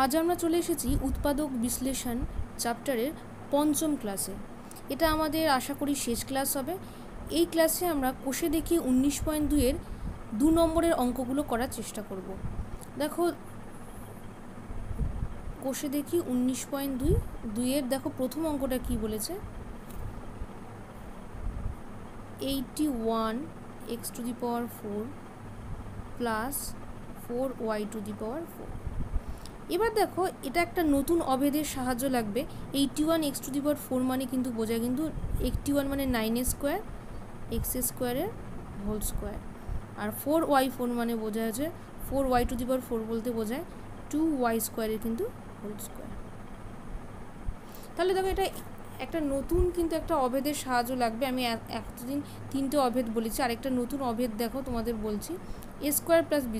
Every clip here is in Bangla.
আজ আমরা চলে এসেছি উৎপাদক বিশ্লেষণ চ্যাপ্টারের পঞ্চম ক্লাসে। এটা আমাদের আশা করি শেষ ক্লাস হবে। এই ক্লাসে আমরা কোষে দেখি 19.2-এর 2 নম্বরের অঙ্কগুলো করার চেষ্টা করব। দেখো কোষে দেখি 19.2-এর দেখো প্রথম অঙ্কটা কি বলেছে, 81x⁴ প্লাস 4y⁴। এবার দেখো এটা একটা নতুন অভেদের সাহায্য লাগবে। 81x⁴ মানে কিন্তু বোঝায় কিন্তু 81 মানে 9² x² হোল স্কোয়ার, আর 4y4 মানে বোঝা আছে 4y⁴ বলতে বোঝায় 2y² কিন্তু হোল স্কোয়ার। তাহলে দেখো এটা একটা নতুন কিন্তু একটা অভেদের সাহায্য লাগবে। আমি এতদিন 3টে অভেদ বলেছি, আরেকটা নতুন অভেদ দেখো তোমাদের বলছি, a² + b²।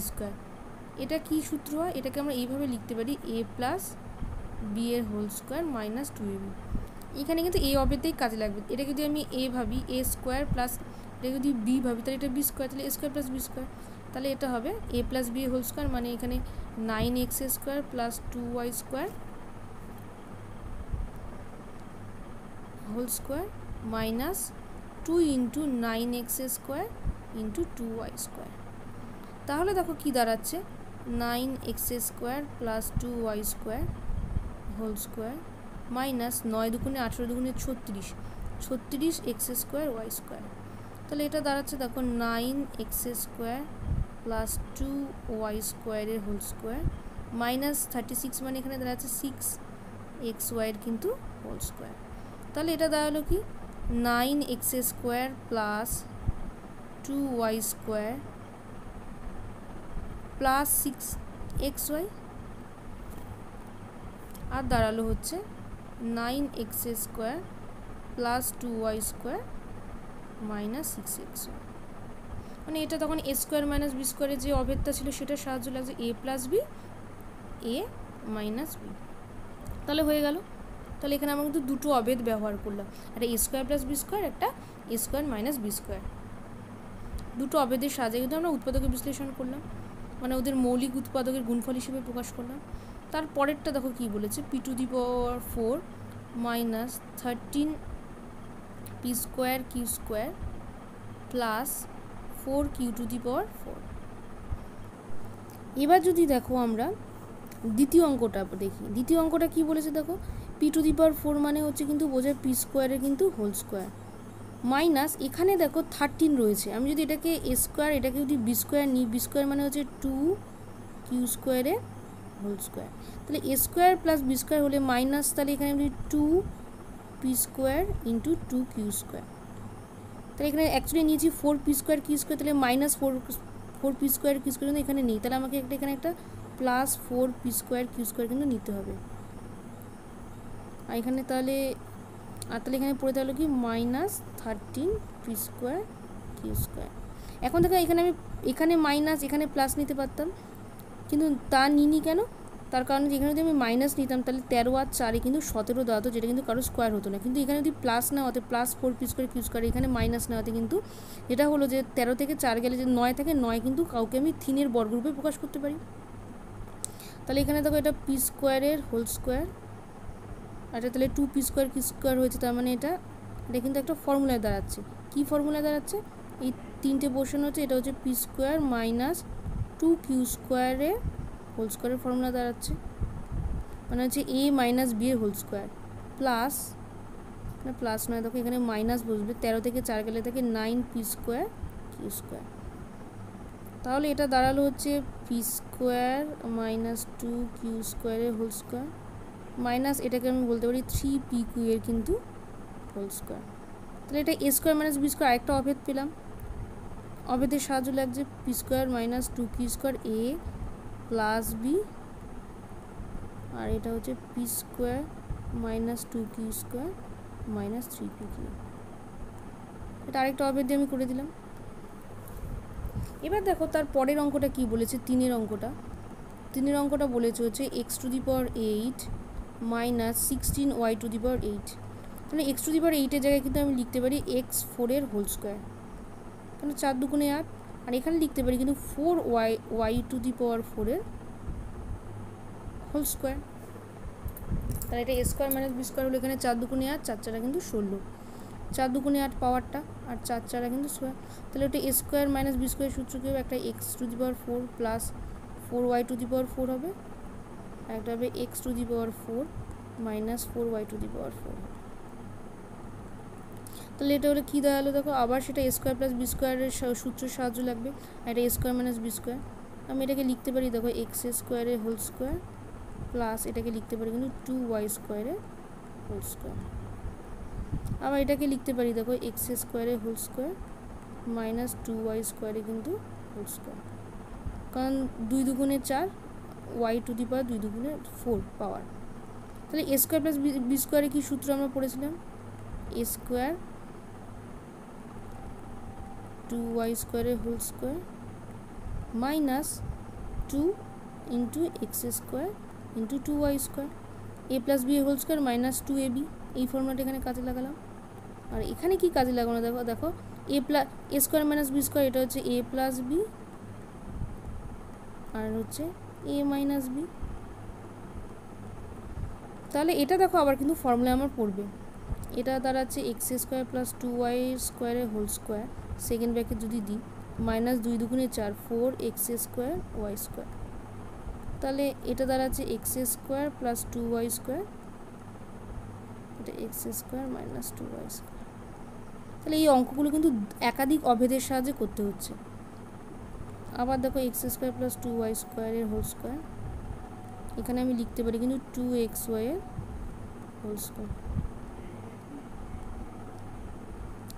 এটা কি সূত্র হয়? এটাকে আমরা এইভাবে লিখতে পারি a + b এর হোল স্কোয়ার মাইনাস 2ab। এখানে কিন্তু এই অভেদেই কাজে লাগবে। এটা যদি আমি a ভাবি a² প্লাস এটা যদি b ভাবি তাহলে এটা b², তাহলে a² + b²। তাহলে এটা হবে a + b এর হোল স্কোয়ার মানে এখানে 9x² plus 2y² whole square minus 2 × 9x² × 2y²। তাহলে দেখো কি দাঁড়াচ্ছে, 9x² plus 2y² whole square minus 9 দুগুণে 18 দুগুণে 36x² y²। তাহলে এটা দাঁড়াচ্ছে দেখো 9x² প্লাস 2y² এর হোল স্কোয়ার মাইনাস 36 মানে এখানে দাঁড়াচ্ছে 6xy এর কিন্তু হোল স্কোয়ার। তাহলে এটা দাঁড়ালো কি 9x² plus 2y² plus 6xy আর দাঁড়ালো হচ্ছে 9x² plus 2y² minus 6xy। মানে এটা তখন a² মাইনাস b² যে অভেদটা ছিল সেটার সাহায্য লাগছে a + b a minus b। তাহলে হয়ে গেল। তাহলে এখানে আমরা কিন্তু দুটো অভেদ ব্যবহার করলাম, একটা a² + b², একটা a² মাইনাস b²। দুটো অভেদের সাহায্যে কিন্তু আমরা উৎপাদকের বিশ্লেষণ করলাম, মানে ওদের মৌলিক উৎপাদকের গুণফল হিসেবে প্রকাশ করলাম। তারপরেরটা দেখো কি বলেছে, p⁴ minus 13p² plus 4q⁴। এবার যদি দেখো আমরা দ্বিতীয় অঙ্কটা দেখি, দ্বিতীয় অঙ্কটা কি বলেছে দেখো, p⁴ মানে হচ্ছে কিন্তু বোঝায় p² এর কিন্তু হোল স্কোয়ার মাইনাস এখানে দেখো 13 রয়েছে। আমি যদি এটাকে a² এটাকে যদি b² নিই, b² মানে হচ্ছে 2q² এর হোল স্কোয়ার। তাহলে a² প্লাস b² হলে মাইনাস, তাহলে এখানে যদি 2p² × 2q²। তাহলে এখানে অ্যাকচুয়ালি নিয়েছি 4p² q², তাহলে মাইনাস 4p² q² কিন্তু এখানে নেই, তাহলে আমাকে এখানে একটা প্লাস 4p² q² কিন্তু নিতে হবে। আর এখানে তাহলে এখানে পড়ে থাকলো কি মাইনাস 13p² q²। এখন দেখো এখানে আমি এখানে মাইনাস এখানে প্লাস নিতে পারতাম, কিন্তু তা নিইনি কেন? তার কারণ এখানে যদি আমি মাইনাস নিতাম তাহলে 13 আর 4 কিন্তু 17 দাঁড়াতো, যেটা কিন্তু কারো স্কোয়ার হতো না। কিন্তু এখানে যদি প্লাস না হতে প্লাস 4p² q², এখানে মাইনাস না হতে কিন্তু যেটা হলো যে 13 থেকে 4 গেলে যে 9 থাকে, 9 কিন্তু কাউকে আমি 3 এর বর্গরূপে প্রকাশ করতে পারি। তাহলে এখানে দেখো এটা p² এর হোল স্কোয়ার, আর এটা তাহলে 2p² q² হয়েছে, তার মানে এটা কিন্তু একটা ফর্মুলায় দাঁড়াচ্ছে। কি ফর্মুলায় দাঁড়াচ্ছে? এই তিনটে পোর্শন হচ্ছে, এটা হচ্ছে p² মাইনাস 2q² এর হোল স্কোয়ারের ফর্মুলা দাঁড়াচ্ছে, মানে হচ্ছে a মাইনাস b এর হোল স্কোয়ার প্লাস, না প্লাস নয় দেখো এখানে মাইনাস বসবে, 13 থেকে 4 গেলে থাকে 9p² q²। তাহলে এটা দাঁড়ালো হচ্ছে p² মাইনাস 2q² এর হোল স্কোয়ার মাইনাস এটাকে আমি বলতে পারি 3pq এর কিন্তু হোল স্কোয়ার। তাহলে এটা a² মাইনাস b² আরেকটা অভেদ পেলাম। অভেদের সাহায্য লাগছে p² minus 2q² a plus b, আর এটা হচ্ছে p² minus 2q² minus 3pq। এটা আরেকটা অভেদ দিয়ে আমি করে দিলাম। এবার দেখো তার পরের অঙ্কটা কি বলেছে, তিনের অঙ্কটা বলেছে হচ্ছে x⁸ মাইনাস 16y⁸। তাহলে x⁸ এর জায়গায় কিন্তু আমি লিখতে পারি x4 এর হোল স্কোয়ার, তাহলে 4 দুগুণে 8, আর এখানে লিখতে পারি কিন্তু 4y⁴ এর হোল স্কোয়ার। তাহলে এটা a square minus b square হলো, এখানে 4 দুগুণে 8, 4 4 কিন্তু 16, 4 দুগুণে 8 পাওয়ারটা, আর 4 4 কিন্তু স্কোয়ার। তাহলে ওটা a square minus b square সূত্র কী হবে, একটা x to the power 4 plus 4y to the power 4 হবে, আর একটা হবে x to the power 4 minus 4y to the power 4 হবে। তাহলে এটা হলে কী দাঁড়ালো দেখো, আবার সেটা এ স্কোয়ার প্লাস বি স্কোয়ারের সূত্রের সাহায্য লাগবে, আর এটা a square minus b square. আমি এটাকে লিখতে পারি দেখো এক্স স্কোয়ারের হোল স্কোয়ার প্লাস এটাকে লিখতে পারি কিন্তু 2y স্কোয়ারের হোল স্কোয়ার। আবার এটাকে লিখতে পারি দেখো এক্স স্কোয়ারের হোল স্কোয়ার মাইনাস 2y স্কোয়ারে কিন্তু হোল স্কোয়ার, কারণ 2 দুগুণে 4, y টু দি পাওয়ার 2 দুগুণে 4 পাওয়ার। তাহলে এ স্কোয়ার প্লাস বি স্কোয়ারে কী সূত্র আমরা পড়েছিলাম, এ স্কোয়ার 2y স্কোয়ারের whole square minus 2 into x square into 2y square, a plus b whole square minus 2ab, এই ফর্মুলাটা এখানে কাজে লাগালাম। আর এখানে কি কাজে লাগানো দেখো, দেখো এ স্কোয়ার মাইনাস বি স্কোয়ার, এটা হচ্ছে এ প্লাস বি আর হচ্ছে এ মাইনাস বি। তাহলে এটা দেখো আবার কিন্তু ফর্মুলা আমার পড়বে, এটা দাঁড়াচ্ছে এক্স স্কোয়ার প্লাস 2y স্কোয়ারের হোল স্কোয়ার, সেকেন্ড ব্র্যাকেট যদি দিই মাইনাস 2 দুগুণে 4, 4 এক্স স্কোয়ার ওয়াই স্কোয়ার। তাহলে এটা দাঁড়াচ্ছে x square plus 2y square, এটা x square minus 2y square. তাহলে এই অঙ্কগুলো কিন্তু একাধিক অভেদের সাহায্যে করতে হচ্ছে। আবার দেখো এক্স স্কোয়ার প্লাস 2y স্কোয়ারের হোল স্কোয়ার, এখানে আমি লিখতে পারি কিন্তু 2xy এর হোল স্কোয়ার,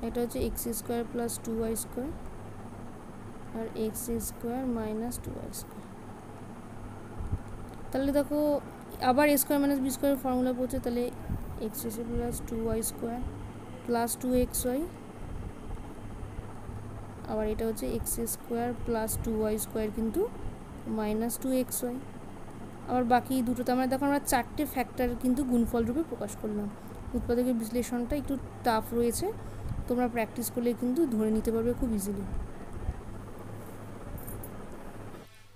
এটা হচ্ছে x square plus 2y square আর x square minus 2y square. তাহলে দেখো আবার এ স্কোয়ার মাইনাস বি স্কোয়ারের ফর্মুলা পড়ছে, তাহলে x square plus 2y square plus 2xy, আবার এটা হচ্ছে x square plus 2y square কিন্তু মাইনাস 2xy। আবার বাকি দুটোতে আমরা দেখো আমরা 4টে ফ্যাক্টর কিন্তু গুণফল রূপে প্রকাশ করলাম। উৎপাদকের বিশ্লেষণটা একটু টাফ রয়েছে, তোমরা প্র্যাকটিস করলে কিন্তু ধরে নিতে পারবে খুব ইজিলি।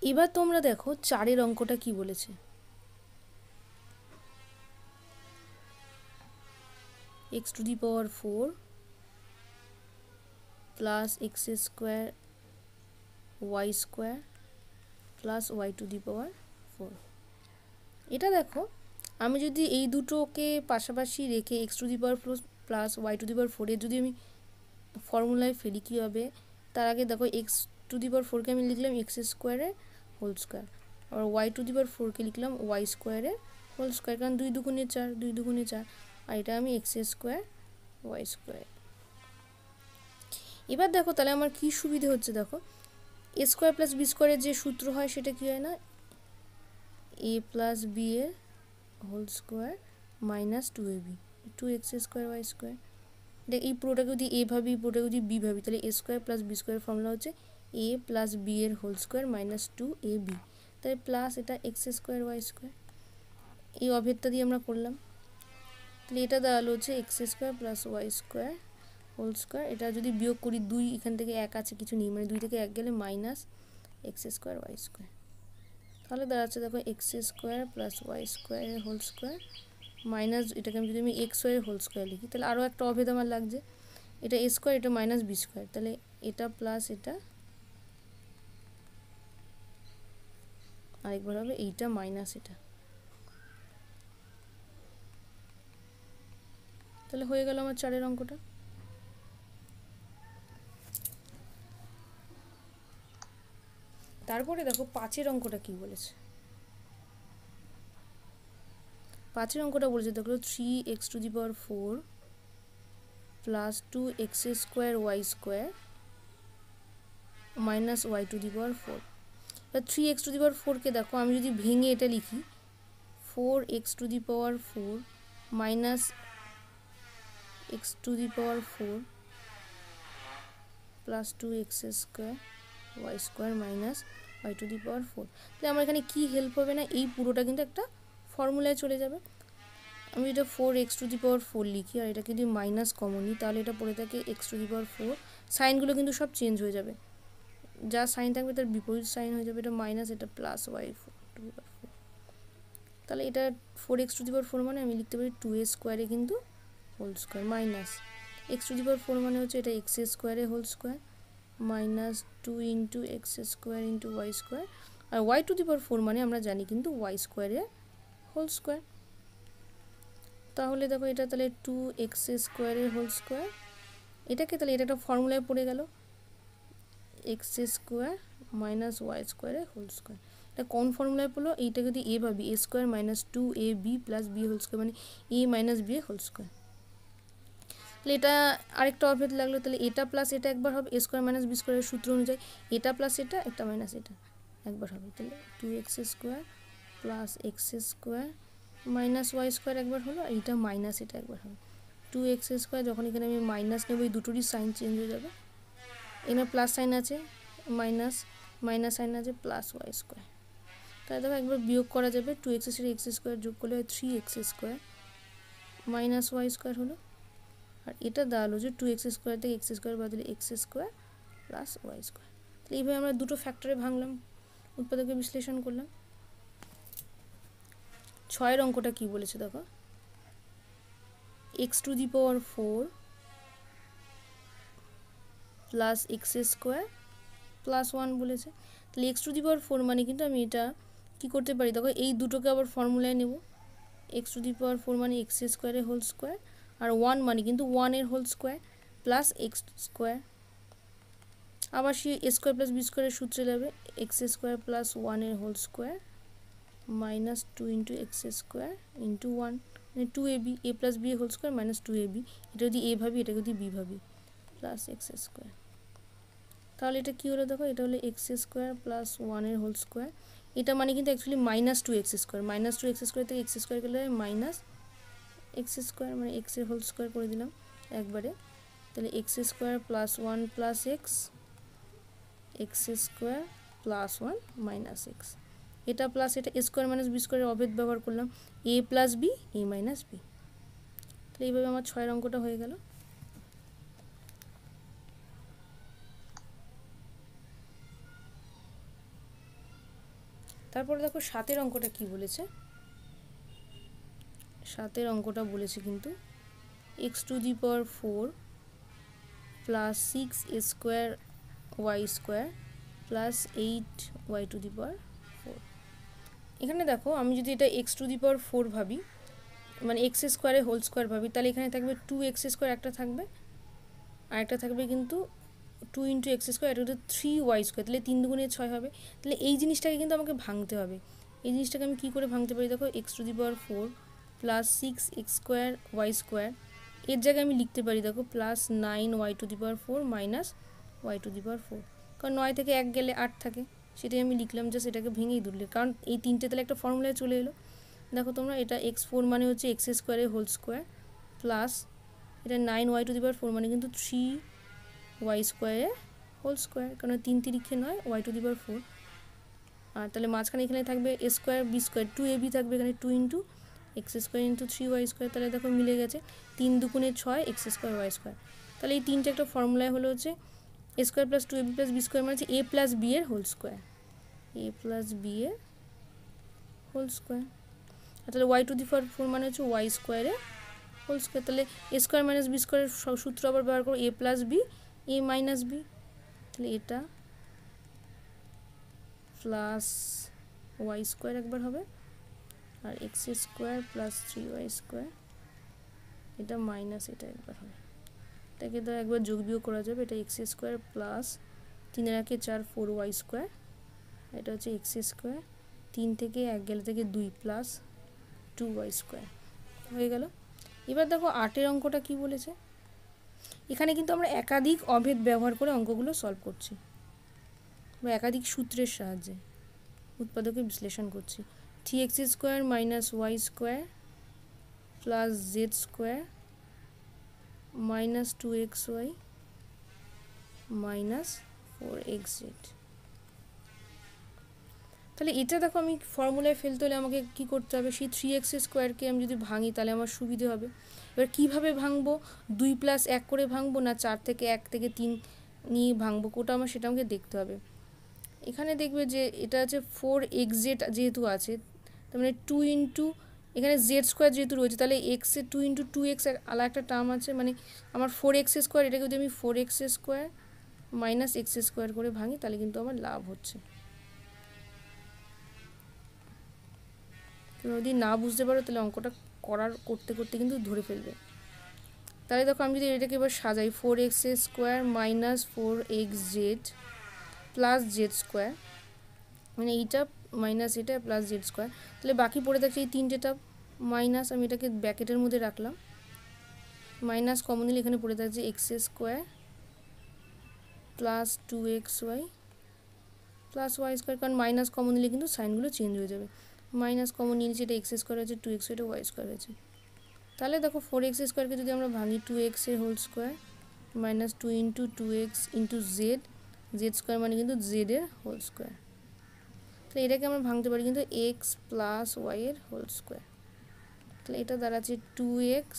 এবার তোমরা দেখো 4-এর অঙ্কটা কি বলেছে, x to the power 4 plus x square y square plus y to the power 4। এটা দেখো আমি যদি এই দুটোকে পাশাপাশি রেখে x to the power 4 plus y to the power 4 এর যদি আমি ফর্মুলায় ফেলি কী হবে, তার আগে দেখো এক্স টু দি পাওয়ার 4কে আমি লিখলাম এক্স স্কোয়ারের হোল স্কোয়ার, আর ওয়াই টু দি পাওয়ার 4কে লিখলাম ওয়াই স্কোয়ারের হোল স্কোয়ার, কারণ 2 দুগুণে 4, 2 দুগুণে 4, আর এটা আমি এক্স স্কোয়ার ওয়াই স্কোয়ার। এবার দেখো তাহলে আমার কি সুবিধে হচ্ছে, দেখো এ স্কোয়ার প্লাস বি স্কোয়ারের যে সূত্র হয় সেটা কি হয় না, এ প্লাস বি এর whole square minus 2ab, 2x square y square. দেখ এই পুরোটাকে যদি এ ভাবি, পুরোটাকে যদি বি ভাবি, তাহলে এ স্কোয়ার প্লাস বি স্কোয়ারের ফর্মুলা হচ্ছে এ প্লাস বি এর হোল স্কোয়ার মাইনাস 2ab, তাহলে প্লাস এটা এক্স স্কোয়ার ওয়াই স্কোয়ার। এই অভেদটা দিয়ে আমরা করলাম, তাহলে এটা দাঁড়ালো হচ্ছে x square plus y square whole square. এটা যদি বিয়োগ করি 2 এখান থেকে 1 আছে কিছু নেই, মানে 2 থেকে 1 গেলে minus x square y square. তাহলে দাঁড়াচ্ছে দেখো এক্স স্কোয়ার প্লাস ওয়াই স্কোয়ারের হোল স্কোয়ার মাইনাস এটাকে আমি যদি এক্স ওয়াই হোল স্কোয়ার লিখি, তাহলে আরও একটা অভেদ আমার লাগছে, এটা এ স্কোয়ার এটা মাইনাস বি স্কোয়ার, তাহলে এটা প্লাস এটা আরেকবার হবে এইটা মাইনাস এটা, তাহলে হয়ে গেল আমার 4-এর অঙ্কটা। তারপরে দেখো 5-এর অঙ্কটা কি বলেছে, 5-এর অঙ্কটা বলেছে দেখো 3x to the power 4 plus 2x square y square minus y to the power 4। এবার 3x টু দি পাওয়ার 4কে দেখো আমি যদি ভেঙে এটা লিখি 4x to the power 4 minus x to the power 4 plus 2x square y square minus y to the power 4। তাহলে আমার এখানে কি হেল্প হবে না, এই পুরোটা কিন্তু একটা ফর্মুলায় চলে যাবে। আমি এটা 4x টু দি পাওয়ার 4 লিখি আর এটা যদি মাইনাস কমন নিই, তাহলে এটা পড়ে থাকে x টু দি পাওয়ার 4, সাইনগুলো কিন্তু সব চেঞ্জ হয়ে যাবে, যা সাইন থাকবে তার বিপরীত সাইন হয়ে যাবে, এটা মাইনাস এটা plus y to the power 4। তাহলে এটা 4x⁴ মানে আমি লিখতে পারি 2a² কিন্তু হোল স্কোয়ার মাইনাস x⁴ মানে হচ্ছে এটা x² whole square minus 2 × x² × y², আর y⁴ মানে আমরা জানি কিন্তু y² হোল স্কোয়ার। তাহলে দেখো এটা তাহলে 2x² হোল স্কোয়ার, এটাকে তাহলে এটা একটা ফর্মুলায় পড়ে গেল x² minus y² whole square. এটা কোন ফর্মুলায় পড়লো? এইটা যদি a ভাবি a² minus 2ab plus b whole square মানে a minus b whole square. তাহলে এটা আরেকটা অভেদ লাগলো, তাহলে এটা প্লাস এটা একবার হবে a² মাইনাস b² সূত্র অনুযায়ী, এটা প্লাস এটা একটা মাইনাস এটা একবার হবে, তাহলে 2x² plus x² minus y² একবার হলো, আর এটা মাইনাস এটা একবার হবে 2x²। যখন এখানে আমি মাইনাস নেব এই দুটোরই সাইন চেঞ্জ হয়ে যাবে, এখানে প্লাস সাইন আছে মাইনাস মাইনাস সাইন আছে প্লাস y²। তাহলে দেখো একবার বিয়োগ করা যাবে, 2x এর সাথে x² যোগ করলে হয় 3x² মাইনাস y² হলো, আর এটা দাঁড়ালো যে 2x² থেকে x² বাদ দিলে x² প্লাস y²। তাহলে এইভাবে আমরা দুটো ফ্যাক্টরে ভাঙলাম, উৎপাদকে বিশ্লেষণ করলাম। 6 অঙ্কটা কি বলেছে দেখো, x⁴ প্লাস x² প্লাস 1 বলেছে। তাহলে x⁴ মানে কিন্তু আমি এটা কি করতে পারি দেখো, এই দুটোকে আবার ফর্মুলায় নেব, x⁴ মানে x² হোল স্কোয়ার, আর 1 মানে কিন্তু 1 এর হোল স্কোয়ার প্লাস x², আবার সেই a² প্লাস b² সূত্রে যাবে x² প্লাস 1 এর হোল স্কোয়ার মাইনাস 2 × x² × 1 মানে 2ab, a plus b whole square minus 2ab, এটা যদি a ভাবি এটা যদি b ভাবি প্লাস x²। তাহলে এটা কী হলো দেখো, এটা হলো x² প্লাস 1 এর হোল স্কোয়ার, এটা মানে কিন্তু actually minus 2x², minus 2x² থেকে x² গেলে মাইনাস x² মানে x এর হোল স্কোয়ার করে দিলাম একবারে, তাহলে x² plus 1 plus x² plus 1 minus x, এটা প্লাস এটা a² মাইনাস b² অভেদ ব্যবহার করলাম a plus b a minus b। তাহলে এইভাবে আমার 6 অঙ্কটা হয়ে গেল। তারপরে দেখো 7 অঙ্কটা কি বলেছে, 7 অঙ্কটা বলেছে কিন্তু x⁴ plus 6a² y² plus 8y⁴। এখানে দেখো আমি যদি এটা x⁴ ভাবি মানে x² হোল স্কোয়ার ভাবি, তাহলে এখানে থাকবে 2x² একটা থাকবে, আর একটা থাকবে কিন্তু 2 × x², এটা হচ্ছে 3y², তাহলে 3 × 2 = 6 হবে। তাহলে এই জিনিসটাকে কিন্তু আমাকে ভাঙতে হবে, এই জিনিসটাকে আমি কী করে ভাঙতে পারি দেখো, x⁴ প্লাস 6x² y² এর জায়গায় আমি লিখতে পারি দেখো প্লাস 9y⁴ মাইনাস y⁴, কারণ 9 থেকে 1 গেলে 8 থাকে, সেটাই আমি লিখলাম, জাস্ট এটাকে ভেঙেই দুললে, কারণ এই তিনটে তাহলে একটা ফর্মুলায় চলে এলো। দেখো তোমরা এটা x4 মানে হচ্ছে x² হোল স্কোয়ার প্লাস এটা 9y⁴ মানে কিন্তু 3y² হোল স্কোয়ার, কারণ 3 3 9 y⁴, আর তাহলে মাঝখানে এখানে থাকবে a² b², 2ab থাকবে এখানে 2 × x² × 3y², তাহলে দেখো মিলে গেছে 3 2 × 6 x² y²। তাহলে এই তিনটে একটা ফর্মুলায় হলো হচ্ছে a² plus 2ab plus b² মানে হচ্ছে a প্লাস b এর whole square, a plus b এর হোল স্কোয়ার, আর তাহলে y⁴ মানে হচ্ছে y² এর হোল স্কোয়ার, তাহলে a² মাইনাস b² সূত্র আবার ব্যবহার করো a plus b a minus b, তাহলে এটা প্লাস y² একবার হবে, আর x² প্লাস 3y² এটা মাইনাস এটা একবার হবে, এটাকে তো একবার যোগ বিয়োগ করা যাবে, এটা x² প্লাস 3 এর 1 4 4y², এটা হচ্ছে x² 3 থেকে 1 গেলে থেকে 2 প্লাস 2y² হয়ে গেল। এবার দেখো 8 অঙ্কটা কি বলেছে, এখানে কিন্তু আমরা একাধিক অভেদ ব্যবহার করে অঙ্কগুলো সলভ করছি বা একাধিক সূত্রের সাহায্যে উৎপাদকে বিশ্লেষণ করছি। 3x² minus y² plus z² minus 2xy minus 4xz। তাহলে এটা দেখো আমি ফর্মুলায় ফেলতে হলে আমাকে কি করতে হবে, সেই 3x² আমি যদি ভাঙি তাহলে আমার সুবিধে হবে। এবার কিভাবে ভাঙবো, 2 প্লাস 1 করে ভাঙবো না 4 থেকে 1 থেকে 3 নিয়ে ভাঙবো, কোটা আমার সেটা আমাকে দেখতে হবে। এখানে দেখবে যে এটা আছে 4xz যেহেতু আছে, তার মানে 2 ইন্টু এখানে জেড স্কোয়ার যেহেতু রয়েছে তাহলে এক্সের 2 ইন্টু 2x আলাদা একটা টার্ম আছে, মানে আমার 4x স্কোয়ার, এটাকে যদি আমি 4x square minus x square করে ভাঙি তাহলে কিন্তু আমার লাভ হচ্ছে। তুমি যদি না বুঝতে পারো তাহলে অঙ্কটা করতে করতে কিন্তু ধরে ফেলবে। তাহলে দেখো আমি যদি এটাকে এবার সাজাই 4x square minus 4xz plus Z square, মানে এইটা মাইনাস এটা প্লাস জেড স্কোয়ার, তাহলে বাকি পড়ে থাকছে এই তিনটেটা মাইনাস, আমি এটাকে ব্র্যাকেটের মধ্যে রাখলাম, মাইনাস কমন নিলে এখানে পড়ে থাকছে x square plus 2xy plus y square, কারণ মাইনাস কমন নিলে কিন্তু সাইনগুলো চেঞ্জ হয়ে যাবে। মাইনাস কমন নিয়ে নিচে এটা এক্স স্কোয়ার হয়েছে, 2x এটা ওয়াই স্কোয়ার হয়েছে। তাহলে দেখো 4x স্কোয়ারকে যদি আমরা ভাঙি 2x এর whole square minus 2 into 2x into z, z square মানে কিন্তু জেড এর হোল স্কোয়ার, তাহলে এটাকে আমরা ভাঙতে পারি কিন্তু এক্স প্লাস ওয়াই এর হোল স্কোয়ার, তাহলে এটা দাঁড়াচ্ছে 2x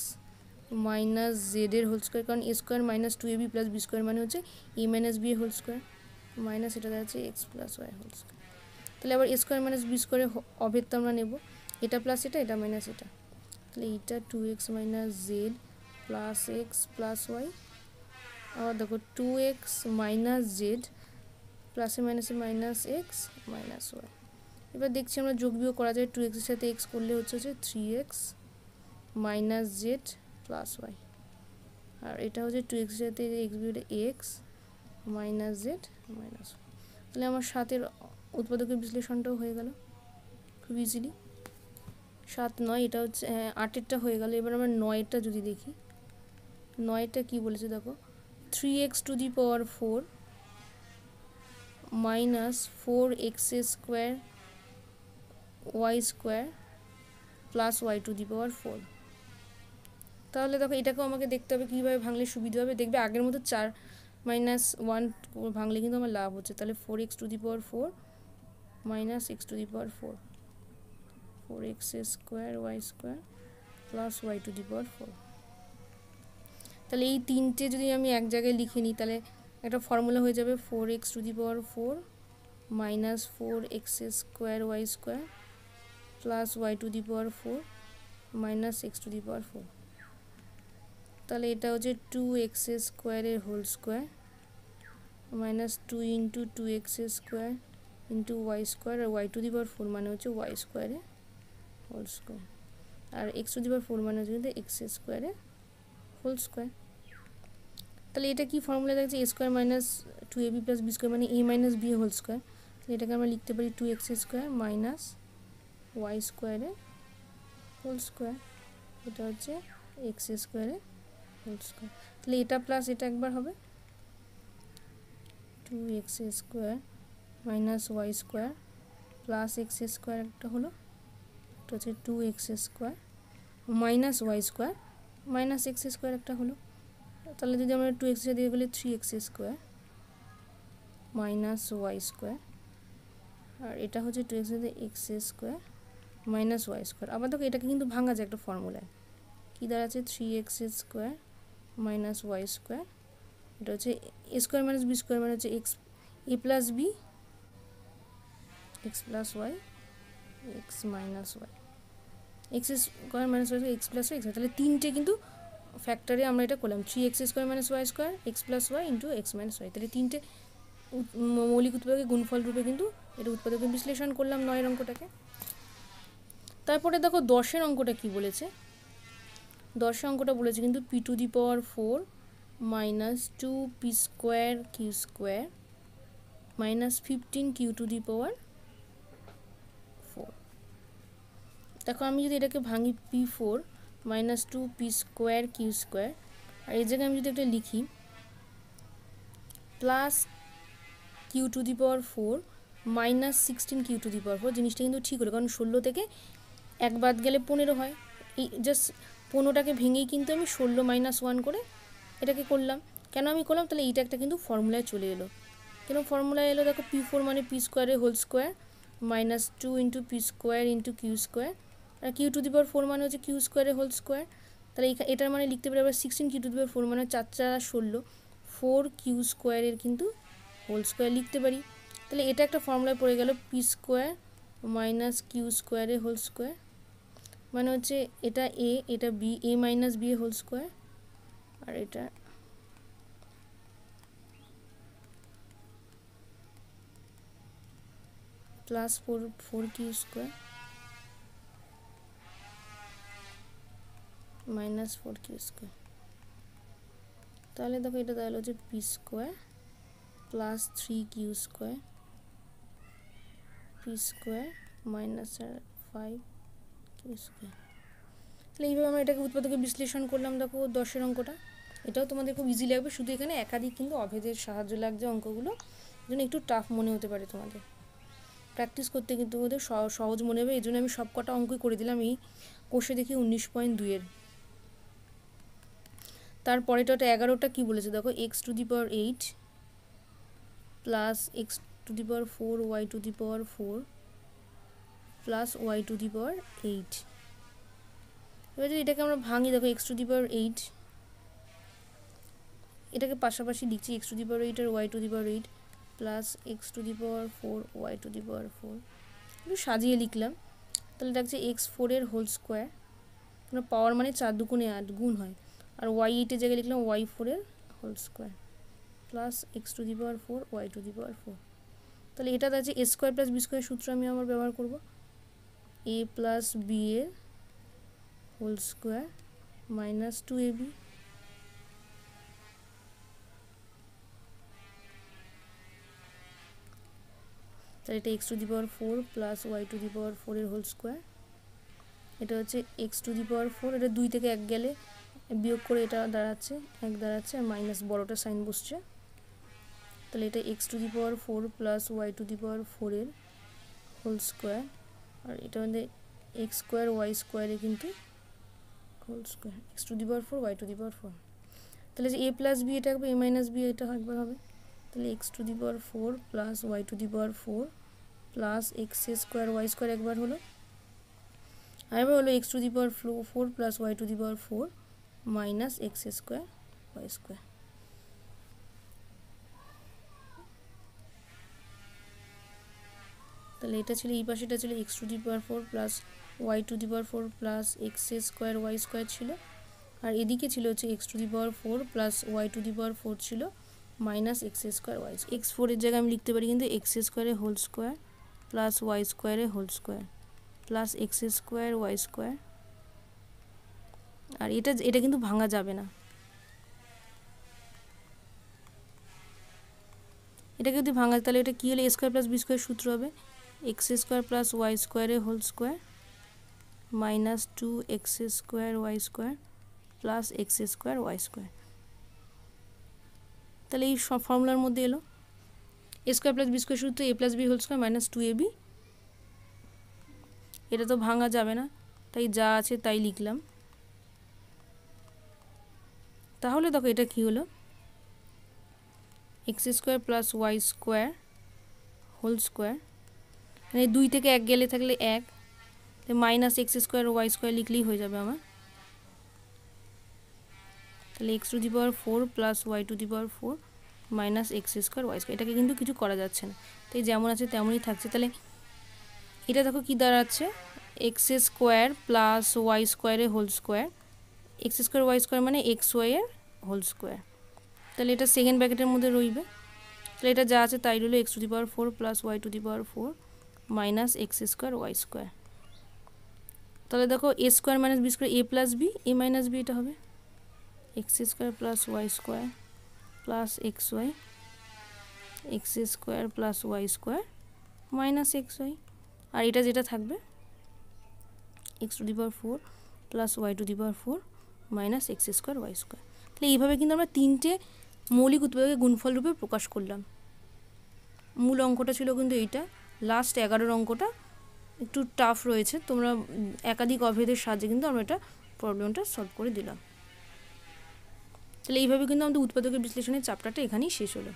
মাইনাস জেড এর হোল স্কোয়ার, কারণ a square minus 2ab plus b square মানে হচ্ছে এ মাইনাস বি এর হোল স্কোয়ার, মাইনাস এটা দাঁড়াচ্ছে x plus y whole square. তাহলে আবার এ স্কোয়ার মাইনাস বি স্কোয়ারে অভেদটা আমরা নেব, এটা প্লাস এটা, এটা মাইনাস এটা, তাহলে এইটা 2x minus z plus x plus y, আবার দেখো 2x মাইনাস জেড প্লাসে মাইনাসে মাইনাস এক্স মাইনাস ওয়াই। এবার দেখছি আমরা যোগ বিয়োগ করা যায়, 2x এর সাথে এক্স করলে হচ্ছে 3x minus z plus y, আর এটা হচ্ছে 2x এর সাথে এক্স বিয়োগ x minus z minus y. তাহলে আমার 7-এর উৎপাদকের বিশ্লেষণটাও হয়ে গেল খুব ইজিলি। 7 9 এটা হচ্ছে 8-এরটা হয়ে গেল। এবার আমরা 9-এরটা যদি দেখি, 9-এরটা কী বলেছে দেখো, 3x to the power 4 minus 4x square y square plus y to the power 4। তাহলে দেখো এটাকেও আমাকে দেখতে হবে কীভাবে ভাঙলে সুবিধা হবে। দেখবে আগের মতো 4 মাইনাস 1 ভাঙলে কিন্তু আমার লাভ হচ্ছে, তাহলে 4x to the power 4 minus x to the power 4, 4x square y square plus y to the power 4। তাহলে এই তিনটে যদি আমি এক জায়গায় লিখে নিই তাহলে একটা ফর্মুলা হয়ে যাবে 4x to the power 4 minus 4x square y square plus y to the power 4 minus x to the power 4। তাহলে এটা হচ্ছে 2x স্কোয়ারের whole square minus 2 into 2x square into y square, আর ওয়াই টু দি পাওয়ার 4 মানে হচ্ছে ওয়াই স্কোয়ারের হোল স্কোয়ার, আর এক্স টু দি পাওয়ার 4 মানে হচ্ছে কিন্তু এক্স স্কোয়ারের হোল স্কোয়ার। তাহলে এটা কি ফর্মুলা দেখছে, a square minus 2ab plus b square মানে a minus b whole square, তাহলে এটাকে আমরা লিখতে পারি 2x স্কোয়ার মাইনাস ওয়াই স্কোয়ারের হোল স্কোয়ার, এটা হচ্ছে এক্স স্কোয়ারের হোল স্কোয়ার। তাহলে এটা প্লাস এটা একবার হবে 2x square minus y square plus x square একটা হলো, এটা হচ্ছে 2x square minus y square minus x square একটা হলো। তাহলে যদি আমরা 2x দিয়ে গেলে 3x square minus y square, আর এটা হচ্ছে 2x দিয়ে x square minus y square. আবার দেখো এটাকে কিন্তু ভাঙা যায় একটা ফর্মুলায়, কী দাঁড়াচ্ছে 3x square minus y square, এটা হচ্ছে a square minus b square মানে হচ্ছে x a plus b x plus y x minus y, x square minus y x plus y x. তাহলে তিনটে কিন্তু ফ্যাক্টরে আমরা এটা করলাম 3x square minus y square x plus y into x minus y, তাহলে তিনটে মৌলিক উৎপাদকের গুণফল রূপে কিন্তু এটা উৎপাদকের বিশ্লেষণ করলাম 9-এর অঙ্কটাকে। তারপরে দেখো 10-এর অঙ্কটা কি বলেছে, 10-এর অঙ্কটা বলেছে কিন্তু p to the power 4 minus 2p square q square minus 15 q to the power 4। দেখো আমি যদি এটাকে ভাঙি p4 minus 2p square q square, আর এই জায়গায় আমি যদি একটা লিখি plus q to the power 4 minus 16 q to the power 4, জিনিসটা কিন্তু ঠিক হলো, কারণ 16 থেকে এক বাদ গেলে 15 হয়, এই জাস্ট 15টাকে ভেঙেই কিন্তু আমি 16 মাইনাস 1 করে এটাকে করলাম। কেন আমি করলাম, তাহলে এইটা একটা কিন্তু ফর্মুলায় চলে এলো। কেন ফর্মুলায় এলো, দেখো p4 মানে পি স্কোয়ারের whole square minus 2 into p square into q square, আর কিউ টু দি পাওয়ার 4 মানে হচ্ছে কিউ স্কোয়ারের হোল স্কোয়ার, তাহলে এটার মানে লিখতে পারি আবার 16 কিউ টু দি পাওয়ার 4 মানে 4 4 16 4 কিউ স্কোয়ারের কিন্তু হোল স্কোয়ার লিখতে পারি। তাহলে এটা একটা ফর্মুলায় পড়ে গেল পি স্কোয়ার মাইনাস কিউ স্কোয়ারে হোল স্কোয়ার, মানে হচ্ছে এটা এ, এটা b, a minus b whole square, আর এটা plus 4 q square minus 4 q square. তাহলে দেখো এটা তাহলে হচ্ছে p square plus 3 q square p square minus 5 q square. তাহলে এইভাবে আমরা এটাকে উৎপাদকে বিশ্লেষণ করলাম। দেখো 10-এর অঙ্কটা, এটাও তোমাদের খুব ইজি লাগবে, শুধু এখানে একাধিক কিন্তু অভেদের সাহায্য লাগছে অঙ্কগুলো, জন্য একটু টাফ মনে হতে পারে তোমাদের, প্র্যাকটিস করতে কিন্তু ওদের সহজ মনে হবে। এই জন্য আমি সব কটা অঙ্কই করে দিলাম এই কোষে দেখি 19.2-এর। তারপরেটা 11টা কী বলেছে দেখো, x⁸ plus x⁴ y⁴ plus y⁸। এবার যদি এটাকে আমরা ভাঙি, দেখো x⁸, এটাকে পাশাপাশি লিখছি x⁸ আর y⁸ প্লাস x⁴ y⁴, একটু সাজিয়ে লিখলাম। তাহলে দেখছি x4-এর হোল স্কোয়ার, পাওয়ার মানে 4 দুগুণে 8 গুণ হয়, আর y8-এর জায়গায় লিখলাম y4-এর whole square plus x⁴ y⁴। তাহলে এটা আছে a square plus b square সূত্র আমি আমার ব্যবহার করব, a প্লাস বি এর হোল স্কোয়ার মাইনাস 2ab, তাহলে এটা x⁴ প্লাস y⁴ এর হোল স্কোয়ার, এটা হচ্ছে x⁴, এটা 2 থেকে 1 গেলে বিয়োগ করে এটা দাঁড়াচ্ছে 1 দাঁড়াচ্ছে, আর মাইনাস বড়টা সাইন বসছে। তাহলে এটা x⁴ প্লাস y⁴ এর হোল স্কোয়ার, আর এটা আমাদের x স্কোয়ার ওয়াই স্কোয়ারে কিন্তু হোল স্কোয়ার x⁴ y⁴। তাহলে যে a প্লাস বি এটা হবে a মাইনাস বি, এটা একবার হবে। তাহলে x⁴ plus y⁴ plus x square y square একবার হলো, আরেকবার হলো x⁴ plus y⁴ minus x square y square. তাহলে এটা ছিল এই পাশেটা ছিল x⁴ plus y⁴ plus x square y square ছিল, আর এদিকে ছিল হচ্ছে x⁴ প্লাস y⁴ ছিল মাইনাস x স্কোয়ার ওয়াই। x4-এর জায়গায় আমি লিখতে পারি কিন্তু x স্কোয়ারের হোল স্কোয়ার প্লাস ওয়াই স্কোয়ারের whole square plus x square y square, আর এটা কিন্তু ভাঙা যাবে না, এটাকে যদি ভাঙা, তাহলে এটা কী হলে a square plus b square সূত্র হবে x স্কোয়ার প্লাস ওয়াই স্কোয়ারের whole square minus 2x square y square plus x square y square. তাহলে এই সব ফর্মুলার মধ্যে এলো a square plus b square সূত্র a plus b whole square minus 2ab, এটা তো ভাঙা যাবে না, তাই যা আছে তাই লিখলাম। তাহলে দেখো এটা কী হলো, x square plus y square whole square, মানে 2 থেকে 1 গেলে থাকলে 1, minus x square y square লিখলেই হয়ে যাবে আমার। তাহলে x⁴ plus y⁴ minus x square y square, এটাকে কিন্তু কিছু করা যাচ্ছে না, তাই যেমন আছে তেমনই থাকছে। তাহলে এটা দেখো কী দাঁড়াচ্ছে, x স্কোয়ার প্লাস ওয়াই স্কোয়ারের whole square, x square y square মানে xy এর হোল স্কোয়ার, তাহলে এটা সেকেন্ড ব্র্যাকেটের মধ্যে রইবে। তাহলে এটা যা আছে তাই রইল x⁴ plus y⁴ minus x square y square. তাহলে দেখো a square minus b square a plus b, a minus b এটা হবে x square plus y square plus xy, x square plus y square minus xy, আর এটা যেটা থাকবে x⁴ plus y⁴ minus x square y square. তাহলে এইভাবে কিন্তু আমরা 3টে মৌলিক উৎপাদকে গুণফল রূপে প্রকাশ করলাম। মূল অঙ্কটা ছিল কিন্তু এইটা, লাস্ট 11 অঙ্কটা একটু টাফ রয়েছে, তোমরা একাধিক অভেদের সাহায্যে কিন্তু আমরা এটা প্রবলেমটা সলভ করে দিলাম। তাহলে এইভাবে কিন্তু আমাদের উৎপাদকের বিশ্লেষণের চ্যাপ্টারটা এখানেই শেষ হলো।